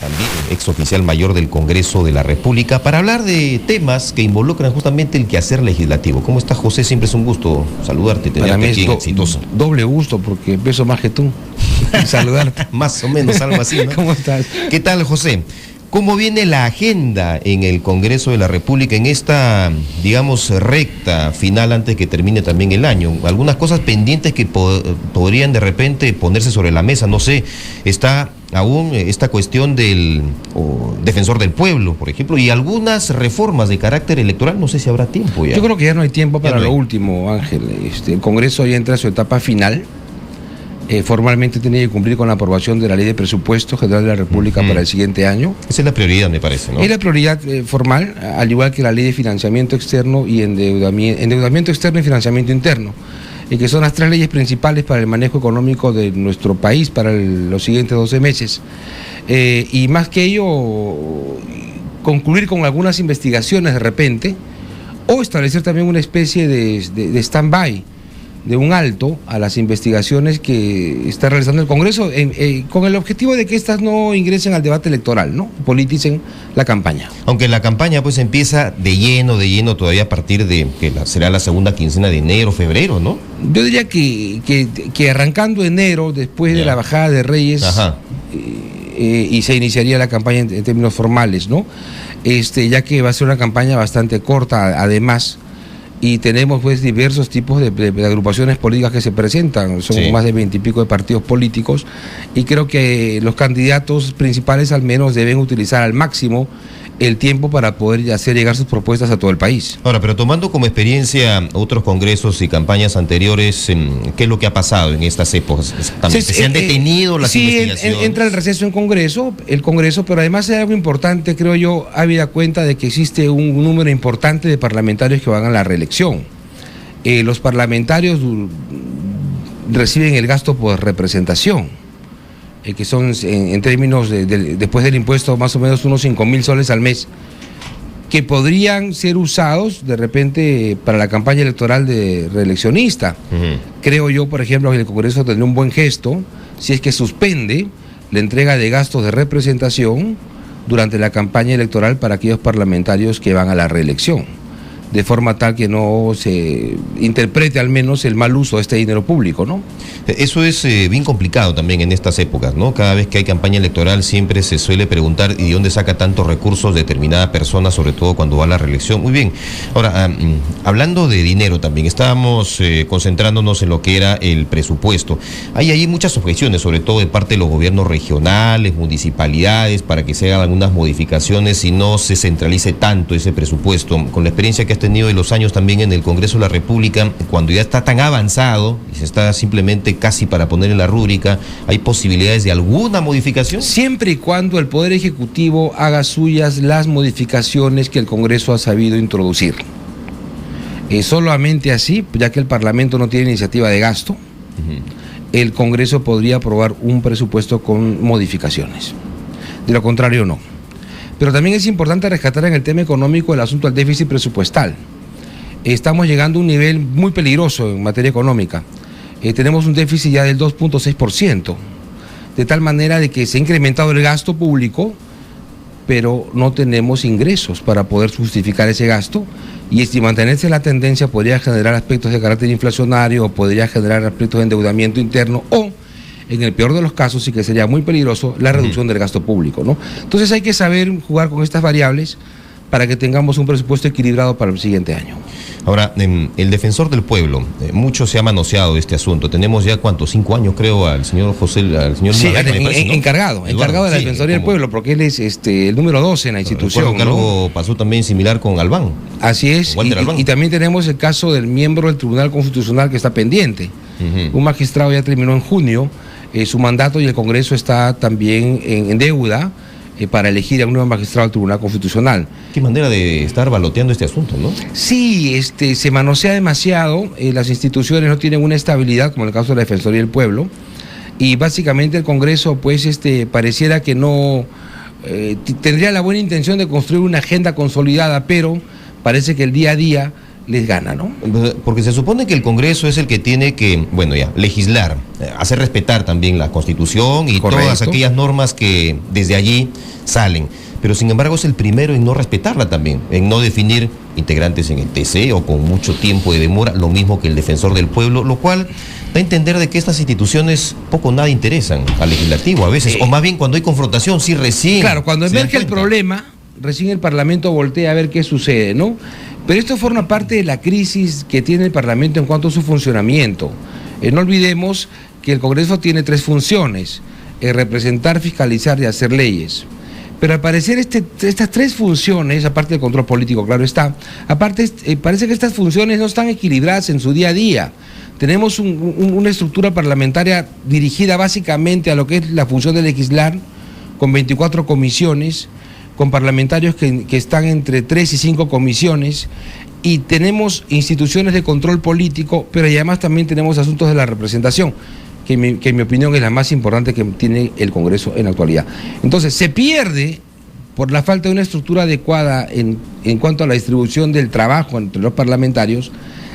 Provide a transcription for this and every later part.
también ex oficial mayor del Congreso de la República, para hablar de temas que involucran justamente el quehacer legislativo. ¿Cómo estás, José? Siempre es un gusto saludarte, tenerte aquí en Exitoso. Doble gusto, porque peso más que tú. Saludarte. Más o menos, algo así, ¿no? ¿Cómo estás? ¿Qué tal, José? ¿Cómo viene la agenda en el Congreso de la República en esta, digamos, recta final antes que termine también el año? Algunas cosas pendientes que podrían de repente ponerse sobre la mesa, no sé, está aún esta cuestión del defensor del pueblo, por ejemplo, y algunas reformas de carácter electoral, no sé si habrá tiempo ya. Yo creo que ya no hay tiempo para lo último, Ángel. El Congreso ya entra a su etapa final. Formalmente tiene que cumplir con la aprobación de la Ley de Presupuesto General de la República para el siguiente año. Esa es la prioridad, me parece, ¿no? Es la prioridad formal, al igual que la Ley de Financiamiento Externo y endeudamiento externo y financiamiento interno, que son las tres leyes principales para el manejo económico de nuestro país para los siguientes 12 meses. Y más que ello, concluir con algunas investigaciones de repente, o establecer también una especie de stand-by, de un alto a las investigaciones que está realizando el Congreso, con el objetivo de que estas no ingresen al debate electoral, ¿no? Politicen la campaña. Aunque la campaña pues empieza de lleno todavía a partir de que será la segunda quincena de enero, febrero, ¿no? Yo diría que arrancando enero, después de la bajada de Reyes, y se iniciaría la campaña en términos formales, ¿no? Ya que va a ser una campaña bastante corta, además. Y tenemos pues diversos tipos de agrupaciones políticas que se presentan, son más de 20 y pico de partidos políticos, y creo que los candidatos principales al menos deben utilizar al máximo el tiempo para poder hacer llegar sus propuestas a todo el país. Ahora, pero tomando como experiencia otros congresos y campañas anteriores, ¿qué es lo que ha pasado en estas épocas? ¿Se han detenido las investigaciones? Sí, entra el receso en el Congreso, pero además hay algo importante, creo yo, habida cuenta de que existe un número importante de parlamentarios que van a la reelección. Los parlamentarios reciben el gasto por representación. Que son en términos después del impuesto más o menos unos 5.000 soles al mes, que podrían ser usados de repente para la campaña electoral de reeleccionista. Creo yo, por ejemplo, que el Congreso tendría un buen gesto si es que suspende la entrega de gastos de representación durante la campaña electoral para aquellos parlamentarios que van a la reelección, de forma tal que no se interprete al menos el mal uso de este dinero público, ¿no? Eso es bien complicado también en estas épocas, ¿no? Cada vez que hay campaña electoral siempre se suele preguntar ¿y de dónde saca tantos recursos determinada persona, sobre todo cuando va a la reelección? Muy bien. Ahora, hablando de dinero también, estábamos concentrándonos en lo que era el presupuesto. Hay ahí muchas objeciones, sobre todo de parte de los gobiernos regionales, municipalidades, para que se hagan algunas modificaciones y no se centralice tanto ese presupuesto. Con la experiencia que has tenido de los años también en el Congreso de la República, cuando ya está tan avanzado y se está simplemente casi para poner en la rúbrica, ¿hay posibilidades de alguna modificación? Siempre y cuando el Poder Ejecutivo haga suyas las modificaciones que el Congreso ha sabido introducir. Solamente así, ya que el Parlamento no tiene iniciativa de gasto, el Congreso podría aprobar un presupuesto con modificaciones. De lo contrario, no. Pero también es importante rescatar en el tema económico el asunto del déficit presupuestal. Estamos llegando a un nivel muy peligroso en materia económica. Tenemos un déficit ya del 2.6%, de tal manera de que se ha incrementado el gasto público, pero no tenemos ingresos para poder justificar ese gasto, y si mantenerse la tendencia podría generar aspectos de carácter inflacionario, o podría generar aspectos de endeudamiento interno, o en el peor de los casos, y que sería muy peligroso, la reducción del gasto público, ¿no? Entonces hay que saber jugar con estas variables para que tengamos un presupuesto equilibrado para el siguiente año. Ahora, el defensor del pueblo, mucho se ha manoseado este asunto. Tenemos ya, ¿cuántos? 5 años, creo, al señor José, al señor sí, Navarrete, me parece, ¿no? encargado de la Defensoría del Pueblo, porque él es el número 12 en la institución. El cargo pasó también similar con Albán. Así es, y también tenemos el caso del miembro del Tribunal Constitucional que está pendiente. Un magistrado ya terminó en junio su mandato y el Congreso está también en deuda para elegir a un nuevo magistrado del Tribunal Constitucional. Qué manera de estar baloteando este asunto, ¿no? Sí, se manosea demasiado, las instituciones no tienen una estabilidad, como en el caso de la Defensoría del Pueblo, y básicamente el Congreso, pues, pareciera que no tendría la buena intención de construir una agenda consolidada, pero parece que el día a día les gana, ¿no? Porque se supone que el Congreso es el que tiene que, bueno, ya, legislar, hacer respetar también la Constitución y Correcto. todas aquellas normas que desde allí salen. Pero sin embargo es el primero en no respetarla también, en no definir integrantes en el TC o con mucho tiempo de demora, lo mismo que el defensor del pueblo, lo cual da a entender de que estas instituciones poco o nada interesan al legislativo a veces, o más bien cuando hay confrontación, sí recién. Claro, cuando se dan emerge el cuenta. problema, recién el Parlamento voltea a ver qué sucede, ¿no? Pero esto forma parte de la crisis que tiene el Parlamento en cuanto a su funcionamiento. No olvidemos que el Congreso tiene 3 funciones: representar, fiscalizar y hacer leyes. Pero al parecer estas 3 funciones, aparte del control político, claro está, aparte parece que estas funciones no están equilibradas en su día a día. Tenemos una estructura parlamentaria dirigida básicamente a lo que es la función de legislar, con 24 comisiones, con parlamentarios que están entre 3 y 5 comisiones, y tenemos instituciones de control político, pero además también tenemos asuntos de la representación, que en mi opinión es la más importante que tiene el Congreso en la actualidad. Entonces se pierde por la falta de una estructura adecuada en cuanto a la distribución del trabajo entre los parlamentarios,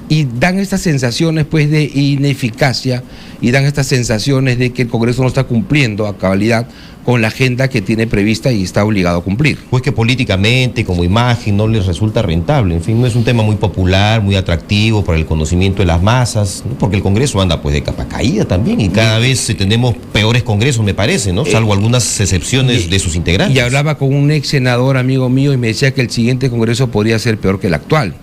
y dan estas sensaciones pues de ineficacia, y dan estas sensaciones de que el Congreso no está cumpliendo a cabalidad con la agenda que tiene prevista y está obligado a cumplir. Pues que políticamente, como imagen, no les resulta rentable. En fin, no es un tema muy popular, muy atractivo para el conocimiento de las masas, ¿no? Porque el Congreso anda pues de capa caída también, y cada vez tenemos peores congresos, me parece, ¿no? Salvo algunas excepciones de sus integrantes. Y hablaba con un ex senador amigo mío y me decía que el siguiente Congreso podría ser peor que el actual.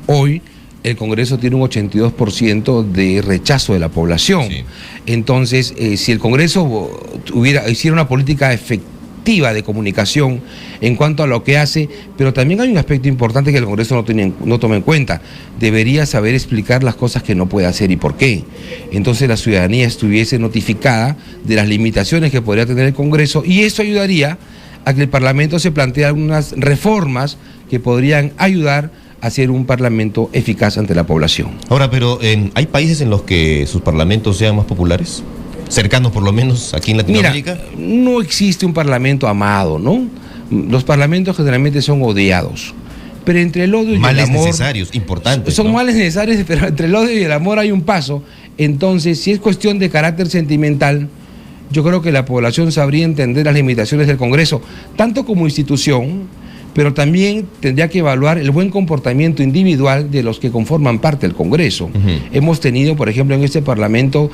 Hoy el Congreso tiene un 82% de rechazo de la población. Sí. Entonces, si el Congreso hiciera una política efectiva de comunicación en cuanto a lo que hace, pero también hay un aspecto importante que el Congreso no toma en cuenta: debería saber explicar las cosas que no puede hacer y por qué. Entonces la ciudadanía estuviese notificada de las limitaciones que podría tener el Congreso, y eso ayudaría a que el Parlamento se plantee algunas reformas que podrían ayudar a ser un parlamento eficaz ante la población. Ahora, pero ¿hay países en los que sus parlamentos sean más populares? Cercanos por lo menos, aquí en Latinoamérica. Mira, no existe un parlamento amado, ¿no? Los parlamentos generalmente son odiados. Pero entre el odio y el amor... Males necesarios, importantes. Son, ¿no?, males necesarios, pero entre el odio y el amor hay un paso. Entonces, si es cuestión de carácter sentimental, yo creo que la población sabría entender las limitaciones del Congreso, tanto como institución, pero también tendría que evaluar el buen comportamiento individual de los que conforman parte del Congreso. Hemos tenido, por ejemplo, en este Parlamento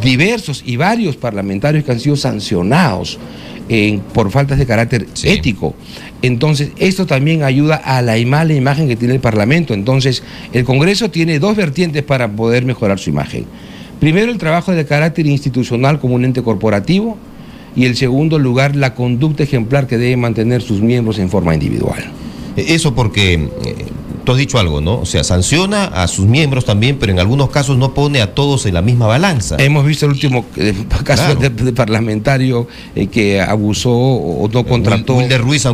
diversos y varios parlamentarios que han sido sancionados por faltas de carácter ético. Entonces, esto también ayuda a la mala imagen que tiene el Parlamento. Entonces, el Congreso tiene 2 vertientes para poder mejorar su imagen. Primero, el trabajo de carácter institucional como un ente corporativo, y en segundo lugar, la conducta ejemplar que deben mantener sus miembros en forma individual. Eso porque tú has dicho algo, ¿no? O sea, sanciona a sus miembros también, pero en algunos casos no pone a todos en la misma balanza. Hemos visto el último caso de parlamentario que abusó o no contrató. Wilder Ruiz,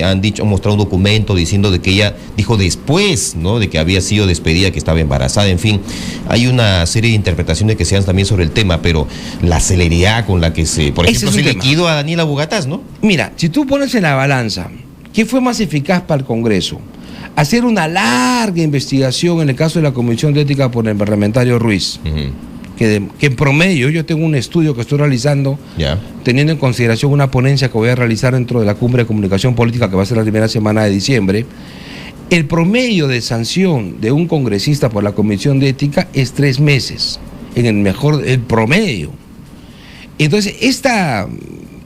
han mostrado un documento diciendo de que ella dijo después, ¿no?, de que había sido despedida, que estaba embarazada. En fin, hay una serie de interpretaciones que se dan también sobre el tema, pero la celeridad con la que por ejemplo, se liquidó a Daniela Bugatás, ¿no? Mira, si tú pones en la balanza, ¿qué fue más eficaz para el Congreso? Hacer una larga investigación en el caso de la Comisión de Ética por el parlamentario Ruiz, que en promedio, yo tengo un estudio que estoy realizando, teniendo en consideración una ponencia que voy a realizar dentro de la Cumbre de Comunicación Política, que va a ser la primera semana de diciembre. El promedio de sanción de un congresista por la Comisión de Ética es 3 meses, el promedio. Entonces, este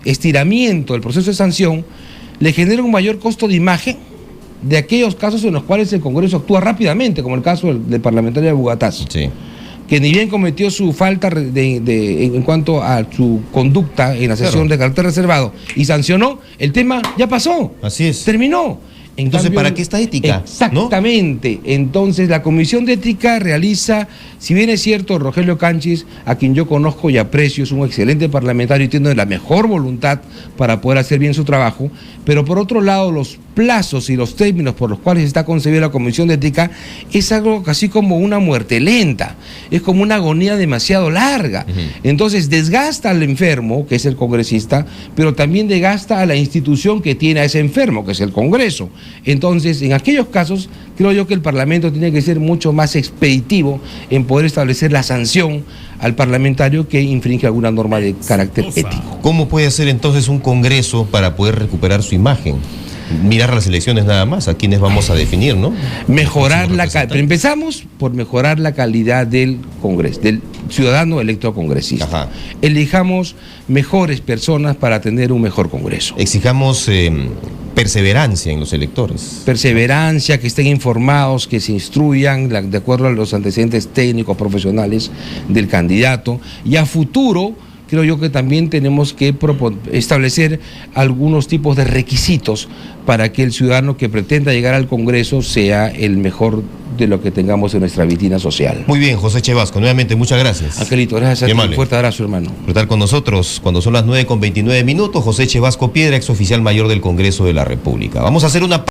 estiramiento del proceso de sanción le genera un mayor costo de imagen de aquellos casos en los cuales el Congreso actúa rápidamente, como el caso del parlamentario de Bugatás, que ni bien cometió su falta en cuanto a su conducta en la sesión de carácter reservado y sancionó, el tema ya pasó. Así es. Terminó. Entonces, ¿para qué esta ética? Exactamente. ¿No? Entonces, la Comisión de Ética realiza, si bien es cierto, Rogelio Canchis, a quien yo conozco y aprecio, es un excelente parlamentario y tiene la mejor voluntad para poder hacer bien su trabajo, pero por otro lado, los plazos y los términos por los cuales está concebida la Comisión de Ética es algo casi como una muerte lenta, es como una agonía demasiado larga. Entonces desgasta al enfermo, que es el congresista, pero también desgasta a la institución que tiene a ese enfermo, que es el Congreso. Entonces, en aquellos casos, creo yo que el Parlamento tiene que ser mucho más expeditivo en poder establecer la sanción al parlamentario que infringe alguna norma de carácter ético. ¿Cómo puede hacer entonces un Congreso para poder recuperar su imagen? Mirar las elecciones nada más, a quienes vamos a definir, ¿no? Mejorar la calidad. Empezamos por mejorar la calidad del Congreso, del ciudadano electo congresista. Ajá. Elijamos mejores personas para tener un mejor Congreso. Exijamos perseverancia en los electores. Perseverancia, que estén informados, que se instruyan de acuerdo a los antecedentes técnicos, profesionales del candidato, y a futuro creo yo que también tenemos que establecer algunos tipos de requisitos para que el ciudadano que pretenda llegar al Congreso sea el mejor de lo que tengamos en nuestra vitrina social. Muy bien, José Chevasco, nuevamente muchas gracias. Angelito, gracias a ti, un fuerte abrazo, hermano. Por estar con nosotros cuando son las 9:29, José Chevasco Piedra, ex oficial mayor del Congreso de la República. Vamos a hacer una